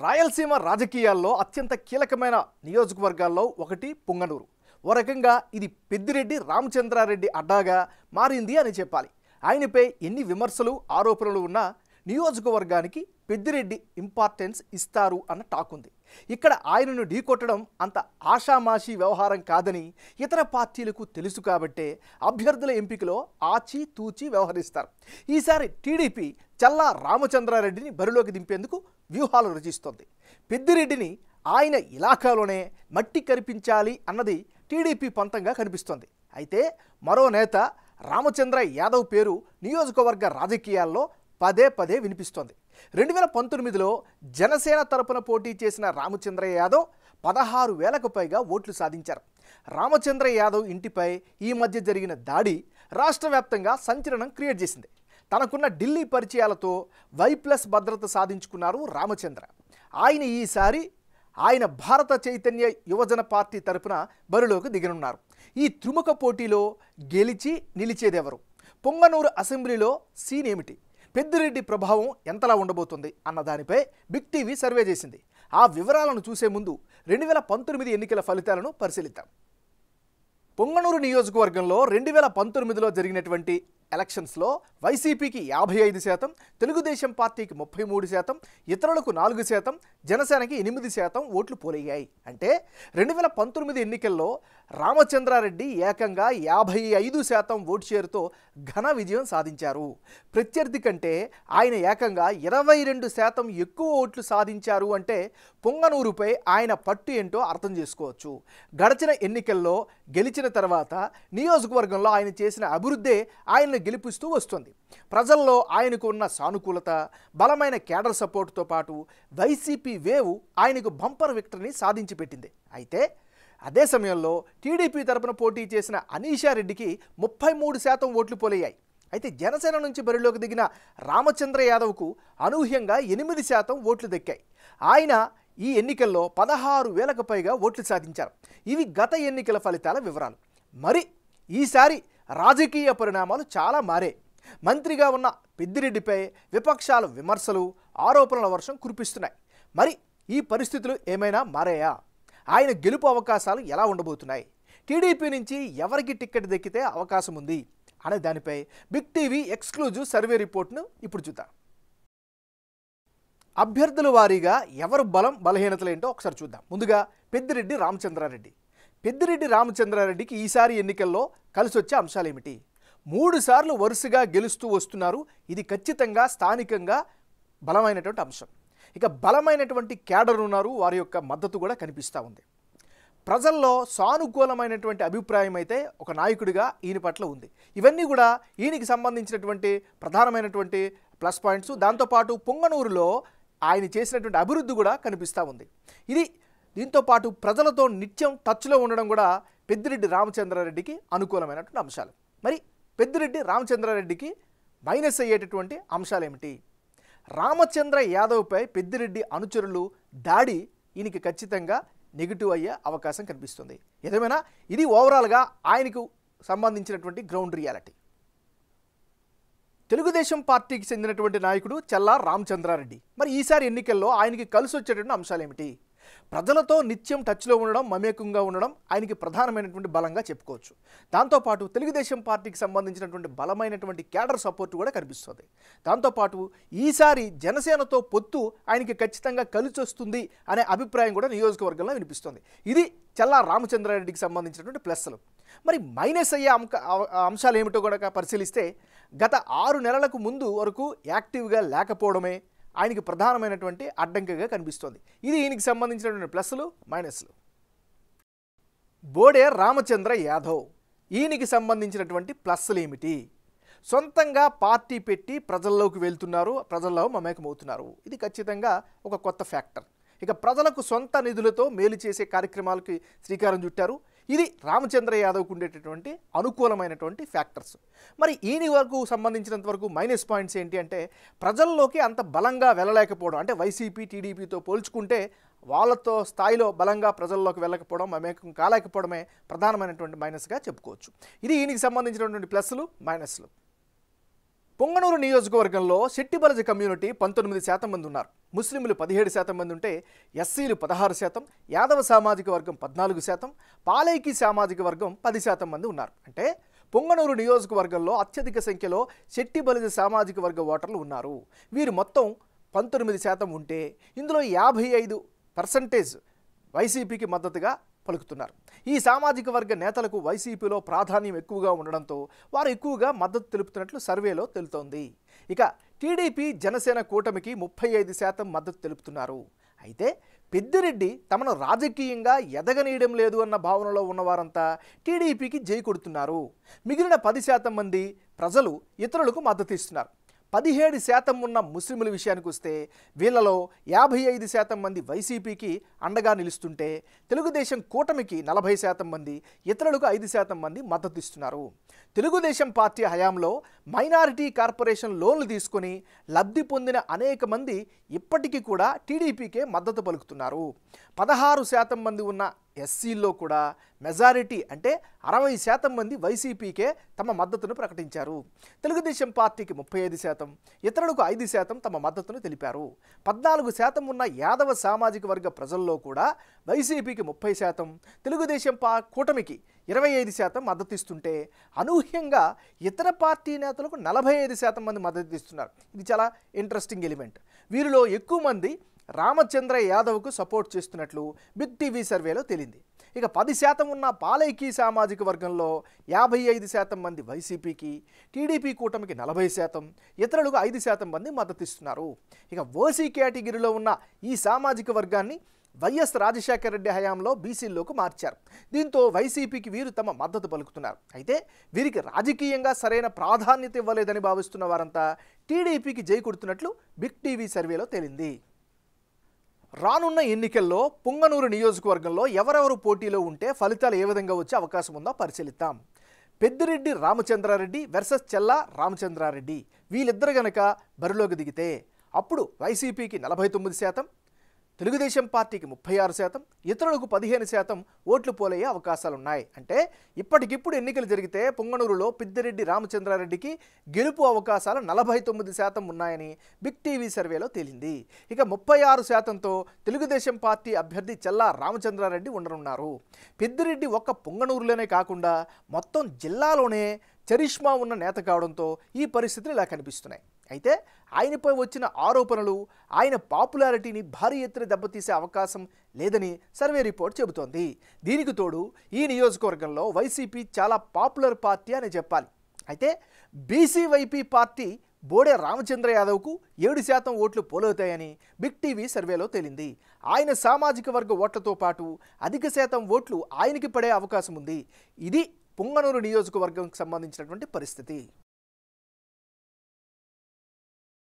రాయలసీమ రాజకీయాల్లో అత్యంత కీలకమైన నియోజకవర్గాల్లో ఒకటి పుంగనూరు. ఓ రకంగా ఇది పెద్దిరెడ్డి రామచంద్రారెడ్డి అడ్డాగా మారింది అని చెప్పాలి. ఆయనపై ఎన్ని విమర్శలు ఆరోపణలు ఉన్నా నియోజకవర్గానికి పెద్దిరెడ్డి ఇంపార్టెన్స్ ఇస్తారు అన్న టాక్ ఉంది. ఇక్కడ ఆయనను ఢీకొట్టడం అంత ఆషామాషీ వ్యవహారం కాదని ఇతర పార్టీలకు తెలుసు కాబట్టే అభ్యర్థుల ఎంపికలో ఆచి తూచి వ్యవహరిస్తారు. ఈసారి టీడీపీ చల్లా రామచంద్రారెడ్డిని బరిలోకి దింపేందుకు వ్యూహాలు రచిస్తోంది. పెద్దిరెడ్డిని ఆయన ఇలాకాలోనే మట్టి కనిపించాలి అన్నది టీడీపీ పంతంగా కనిపిస్తోంది. అయితే మరో నేత రామచంద్ర యాదవ్ పేరు నియోజకవర్గ రాజకీయాల్లో పదే పదే వినిపిస్తోంది. 2019లో జనసేన తరపున పోటీ చేసిన రామచంద్ర యాదవ్ 16,000కు పైగా ఓట్లు సాధించారు. రామచంద్ర యాదవ్ ఇంటిపై ఈ మధ్య జరిగిన దాడి రాష్ట్ర వ్యాప్తంగా సంచలనం క్రియేట్ చేసింది. తనకున్న ఢిల్లీ పరిచయాలతో Y+ భద్రత సాధించుకున్నారు రామచంద్ర. ఈసారి ఆయన భారత చైతన్య యువజన పార్టీ తరపున బరిలోకి దిగనున్నారు. ఈ త్రిముఖ పోటీలో గెలిచి నిలిచేదెవరు? పొంగనూరు అసెంబ్లీలో సీన్ ఏమిటి? పెద్దిరెడ్డి ప్రభావం ఎంతలా ఉండబోతుంది అన్న దానిపై బిగ్ టీవీ సర్వే చేసింది. ఆ వివరాలను చూసే ముందు 2019 ఎన్నికల ఫలితాలను పరిశీలిద్దాం. పొంగనూరు నియోజకవర్గంలో 2019లో జరిగినటువంటి ఎలక్షన్స్లో వైసీపీకి 55%, తెలుగుదేశం పార్టీకి 33%, ఇతరులకు 4%, జనసేనకి 8% ఓట్లు పోలయ్యాయి. అంటే 2019 ఎన్నికల్లో రామచంద్రారెడ్డి ఏకంగా 55% ఓటు షేరుతో ఘన విజయం సాధించారు. ప్రత్యర్థి కంటే ఆయన ఏకంగా 22% ఎక్కువ ఓట్లు సాధించారు. అంటే పొంగనూరుపై ఆయన పట్టు ఏంటో అర్థం చేసుకోవచ్చు. గడిచిన ఎన్నికల్లో గెలిచిన తర్వాత నియోజకవర్గంలో ఆయన చేసిన అభివృద్ధే ఆయన్ని గెలిపిస్తూ వస్తుంది. ప్రజల్లో ఆయనకు ఉన్న సానుకూలత, బలమైన కేడర్ సపోర్టుతో పాటు వైసీపీ వేవ్ ఆయనకు బంపర్ విక్టరీని సాధించి పెట్టింది. అయితే అదే సమయంలో టీడీపీ తరపున పోటీ చేసిన అనీషారెడ్డికి 33% ఓట్లు పోలయ్యాయి. అయితే జనసేన నుంచి బరిలోకి దిగిన రామచంద్ర యాదవ్కు అనూహ్యంగా 8% ఓట్లు దక్కాయి. ఆయన ఈ ఎన్నికల్లో 16,000కు పైగా ఓట్లు సాధించారు. ఇవి గత ఎన్నికల ఫలితాల వివరాలు. మరి ఈసారి రాజకీయ పరిణామాలు చాలా మారాయి. మంత్రిగా ఉన్న పెద్దిరెడ్డిపై విపక్షాలు విమర్శలు, ఆరోపణల వర్షం కురిపిస్తున్నాయి. మరి ఈ పరిస్థితులు ఏమైనా మారాయా? ఆయన గెలుపు అవకాశాలు ఎలా ఉండబోతున్నాయి? టీడీపీ నుంచి ఎవరికి టికెట్ దక్కితే అవకాశం ఉంది అనే దానిపై బిగ్ టీవీ ఎక్స్క్లూజివ్ సర్వే రిపోర్ట్ను ఇప్పుడు చూద్దాం. అభ్యర్థుల వారీగా ఎవరు బలం బలహీనతలు ఏంటో ఒకసారి చూద్దాం. ముందుగా పెద్దిరెడ్డి రామచంద్రారెడ్డికి ఈసారి ఎన్నికల్లో కలిసి వచ్చే అంశాలు ఏమిటి? 3 సార్లు వరుసగా గెలుస్తూ వస్తున్నారు. ఇది ఖచ్చితంగా స్థానికంగా బలమైనటువంటి అంశం. ఇక బలమైనటువంటి క్యాడర్ ఉన్నారు, వారి యొక్క మద్దతు కూడా కనిపిస్తూ ఉంది. ప్రజల్లో సానుకూలమైనటువంటి అభిప్రాయం అయితే ఒక నాయకుడిగా ఈయన పట్ల ఉంది. ఇవన్నీ కూడా ఈయనకి సంబంధించినటువంటి ప్రధానమైనటువంటి ప్లస్ పాయింట్స్. దాంతోపాటు పొంగనూరులో ఆయన చేసినటువంటి అభివృద్ధి కూడా కనిపిస్తూ ఉంది. దీంతోపాటు ప్రజలతో నిత్యం టచ్లో ఉండడం కూడా పెద్దిరెడ్డి రామచంద్రారెడ్డికి అనుకూలమైనటువంటి అంశాలు. మరి పెద్దిరెడ్డి రామచంద్రారెడ్డికి మైనస్ అయ్యేటటువంటి అంశాలు ఏమిటి? రామచంద్ర యాదవ్పై పెద్దిరెడ్డి అనుచరులు దాడి ఈయనకి ఖచ్చితంగా నెగిటివ్ అయ్యే అవకాశం కనిపిస్తుంది. ఏదేమైనా ఇది ఓవరాల్గా ఆయనకు సంబంధించినటువంటి గ్రౌండ్ రియాలిటీ. తెలుగుదేశం పార్టీకి చెందినటువంటి నాయకుడు చల్లా రామచంద్రారెడ్డి. మరి ఈసారి ఎన్నికల్లో ఆయనకి కలిసి వచ్చేటువంటి అంశాలు ఏమిటి? ప్రజలతో నిత్యం టచ్లో ఉండడం, మమేకంగా ఉండడం ఆయనకి ప్రధానమైనటువంటి బలంగా చెప్పుకోవచ్చు. దాంతోపాటు తెలుగుదేశం పార్టీకి సంబంధించినటువంటి బలమైనటువంటి క్యాడర్ సపోర్ట్ కూడా కనిపిస్తుంది. దాంతోపాటు ఈసారి జనసేనతో పొత్తు ఆయనకి ఖచ్చితంగా కలిసి వస్తుంది అనే అభిప్రాయం కూడా నియోజకవర్గంలో వినిపిస్తుంది. ఇది చల్లా రామచంద్రారెడ్డికి సంబంధించినటువంటి ప్లస్లు. మరి మైనస్ అయ్యే అంశాలు ఏమిటో కూడా పరిశీలిస్తే గత 6 నెలలకు ముందు వరకు యాక్టివ్గా లేకపోవడమే ఆయనకి ప్రధానమైనటువంటి అడ్డంకిగా కనిపిస్తోంది. ఇది ఈయనకి సంబంధించినటువంటి ప్లస్లు మైనస్లు. బోడే రామచంద్ర యాదవ్, ఈయనకి సంబంధించినటువంటి ప్లస్లు ఏమిటి? సొంతంగా పార్టీ పెట్టి ప్రజల్లోకి వెళ్తున్నారు, ప్రజల్లో మమేకమవుతున్నారు. ఇది ఖచ్చితంగా ఒక కొత్త ఫ్యాక్టర్. ఇక ప్రజలకు సొంత నిధులతో మేలు చేసే కార్యక్రమాలకి శ్రీకారం చుట్టారు. ఇది రామచంద్ర యాదవ్కు ఉండేటటువంటి అనుకూలమైనటువంటి ఫ్యాక్టర్స్. మరి ఈయన వరకు సంబంధించినంత వరకు మైనస్ పాయింట్స్ ఏంటి అంటే ప్రజల్లోకి అంత బలంగా వెళ్ళలేకపోవడం. అంటే వైసీపీ టీడీపీతో పోల్చుకుంటే వాళ్ళతో స్థాయిలో బలంగా ప్రజల్లోకి వెళ్ళకపోవడం, మమేకం కాలేకపోవడమే ప్రధానమైనటువంటి మైనస్గా చెప్పుకోవచ్చు. ఇది ఈయనకి సంబంధించినటువంటి ప్లస్లు మైనస్లు. పొంగనూరు నియోజకవర్గంలో శెట్టిబలజ కమ్యూనిటీ 19% మంది ఉన్నారు. ముస్లింలు 17% మంది ఉంటే ఎస్సీలు 16%, యాదవ సామాజిక వర్గం 14%, పాలైకి సామాజిక వర్గం 10% మంది ఉన్నారు. అంటే పొంగనూరు నియోజకవర్గంలో అత్యధిక సంఖ్యలో శెట్టిబలజ సామాజిక వర్గ ఓటర్లు ఉన్నారు. వీరు మొత్తం 19% ఉంటే ఇందులో 55% వైసీపీకి మద్దతుగా పలుకుతున్నారు. ఈ సామాజిక వర్గ నేతలకు వైసీపీలో ప్రాధాన్యం ఎక్కువగా ఉండడంతో వారు ఎక్కువగా మద్దతు తెలుపుతున్నట్లు సర్వేలో తెలుతోంది. ఇక టీడీపీ జనసేన కూటమికి 35% మద్దతు తెలుపుతున్నారు. అయితే పెద్దిరెడ్డి తమను రాజకీయంగా ఎదగనీయడం లేదు అన్న భావనలో ఉన్నవారంతా టీడీపీకి జై కొడుతున్నారు. మిగిలిన 10% మంది ప్రజలు ఇతరులకు మద్దతు ఇస్తున్నారు. 17% ఉన్న ముస్లింల విషయానికి వస్తే వీళ్ళలో 55% మంది వైసీపీకి అండగా నిలుస్తుంటే తెలుగుదేశం కూటమికి 40% మంది, ఇతరులకు 5% మంది మద్దతు ఇస్తున్నారు. తెలుగుదేశం పార్టీ హయాంలో మైనారిటీ కార్పొరేషన్ లోన్లు తీసుకొని లబ్ధి పొందిన అనేక మంది ఇప్పటికీ కూడా టీడీపీకే మద్దతు పలుకుతున్నారు. 16% మంది ఉన్న ఎస్సీల్లో కూడా మెజారిటీ అంటే 60% మంది వైసీపీకే తమ మద్దతును ప్రకటించారు. తెలుగుదేశం పార్టీకి 35%, ఇతరులకు 5% తమ మద్దతును తెలిపారు. 14% ఉన్న యాదవ సామాజిక వర్గ ప్రజల్లో కూడా వైసీపీకి 30%, తెలుగుదేశం కూటమికి 25% మద్దతు ఇస్తుంటే అనూహ్యంగా ఇతర పార్టీ నేతలకు 45% మంది మద్దతు ఇస్తున్నారు. ఇది చాలా ఇంట్రెస్టింగ్ ఎలిమెంట్. వీరిలో ఎక్కువ మంది రామచంద్ర యాదవ్కు సపోర్ట్ చేస్తున్నట్లు బిగ్ టీవీ సర్వేలో తేలింది. ఇక 10% ఉన్న పాలైకి సామాజిక వర్గంలో 55% మంది వైసీపీకి, టీడీపీ కూటమికి 40%, ఇతరులకు 5% మంది మద్దతు ఇస్తున్నారు. ఇక ఓసీ కేటగిరీలో ఉన్న ఈ సామాజిక వర్గాన్ని వైఎస్ రాజశేఖర రెడ్డి హయాంలో బీసీల్లోకి మార్చారు. దీంతో వైసీపీకి వీరు తమ మద్దతు పలుకుతున్నారు. అయితే వీరికి రాజకీయంగా సరైన ప్రాధాన్యత ఇవ్వలేదని భావిస్తున్న వారంతా టీడీపీకి జై కొడుతున్నట్లు బిగ్ టీవీ సర్వేలో తేలింది. రానున్న ఎన్నికల్లో పొంగనూరు నియోజకవర్గంలో ఎవరెవరు పోటీలో ఉంటే ఫలితాలు ఏ విధంగా వచ్చే అవకాశం ఉందో పరిశీలిద్దాం. పెద్దిరెడ్డి రామచంద్రారెడ్డి వర్సెస్ చెల్లా రామచంద్రారెడ్డి వీళ్ళిద్దరు గనక బరిలోకి దిగితే అప్పుడు వైసీపీకి 49%, తెలుగుదేశం పార్టీకి 36%, ఇతరులకు 15% ఓట్లు పోలయ్యే అవకాశాలున్నాయి. అంటే ఇప్పటికిప్పుడు ఎన్నికలు జరిగితే పొంగనూరులో పెద్దిరెడ్డి రామచంద్రారెడ్డికి గెలుపు అవకాశాలు 49% ఉన్నాయని బిగ్ టీవీ సర్వేలో తేలింది. ఇక 36%తో తెలుగుదేశం పార్టీ అభ్యర్థి చెల్లా రామచంద్రారెడ్డి ఉండనున్నారు. పెద్దిరెడ్డి ఒక్క పొంగనూరులోనే కాకుండా మొత్తం జిల్లాలోనే చరిష్మా ఉన్న నేత కావడంతో ఈ పరిస్థితులు ఇలా కనిపిస్తున్నాయి. అయితే ఆయనపై వచ్చిన ఆరోపణలు ఆయన పాపులారిటీని భారీ ఎత్తున దెబ్బతీసే అవకాశం లేదని సర్వే రిపోర్ట్ చెబుతోంది. దీనికి తోడు ఈ నియోజకవర్గంలో వైసీపీ చాలా పాపులర్ పార్టీ అని చెప్పాలి. అయితే బీసీవైపీ పార్టీ బోడే రామచంద్ర యాదవ్కు 7% ఓట్లు పోలవుతాయని బిగ్ టీవీ సర్వేలో తేలింది. ఆయన సామాజిక వర్గ ఓట్లతో పాటు అధిక శాతం ఓట్లు ఆయనకి పడే అవకాశం ఉంది. ఇది పొంగనూరు నియోజకవర్గంకి సంబంధించినటువంటి పరిస్థితి.